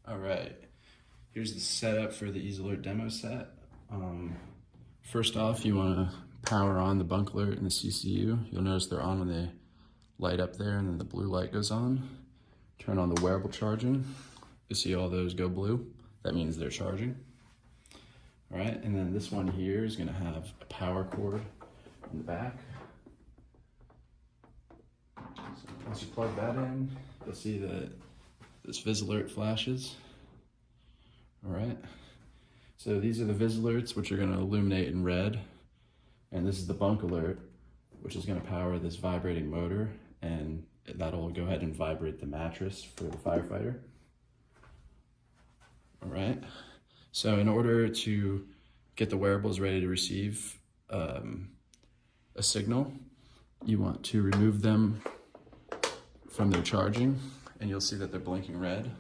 All right, here's the setup for the EaseAlert demo set. First off, you want to power on the BunkAlert and the CCU. You'll notice they're on when they light up there, and then the blue light goes on. Turn on the wearable charging. You see all those go blue. That means they're charging. All right, and then this one here is going to have a power cord in the back. So once you plug that in, you'll see that this VizAlert flashes. All right, so these are the VizAlerts, which are going to illuminate in red, and this is the BunkAlert, which is going to power this vibrating motor, and that'll go ahead and vibrate the mattress for the firefighter. All right, so in order to get the wearables ready to receive a signal, you want to remove them from their charging, and you'll see that they're blinking red.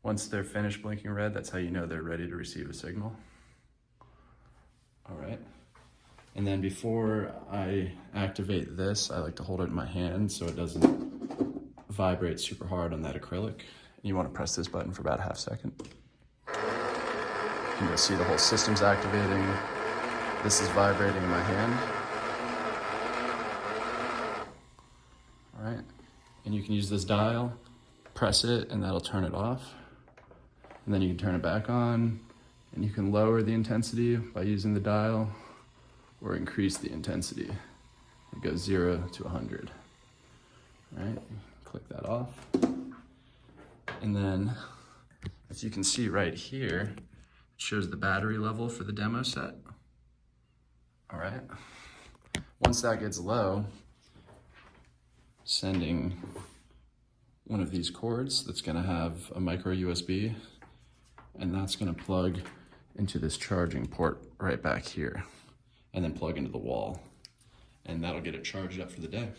Once they're finished blinking red, that's how you know they're ready to receive a signal. All right. And then before I activate this, I like to hold it in my hand so it doesn't vibrate super hard on that acrylic. And you want to press this button for about a half second. And you'll see the whole system's activating. This is vibrating in my hand. All right. And you can use this dial, press it, and that'll turn it off. And then you can turn it back on, and you can lower the intensity by using the dial or increase the intensity. It goes 0 to 100. All right, click that off. And then, as you can see right here, it shows the battery level for the demo set. All right, once that gets low, sending one of these cords that's gonna have a micro USB, and that's gonna plug into this charging port right back here, and then plug into the wall, and that'll get it charged up for the day.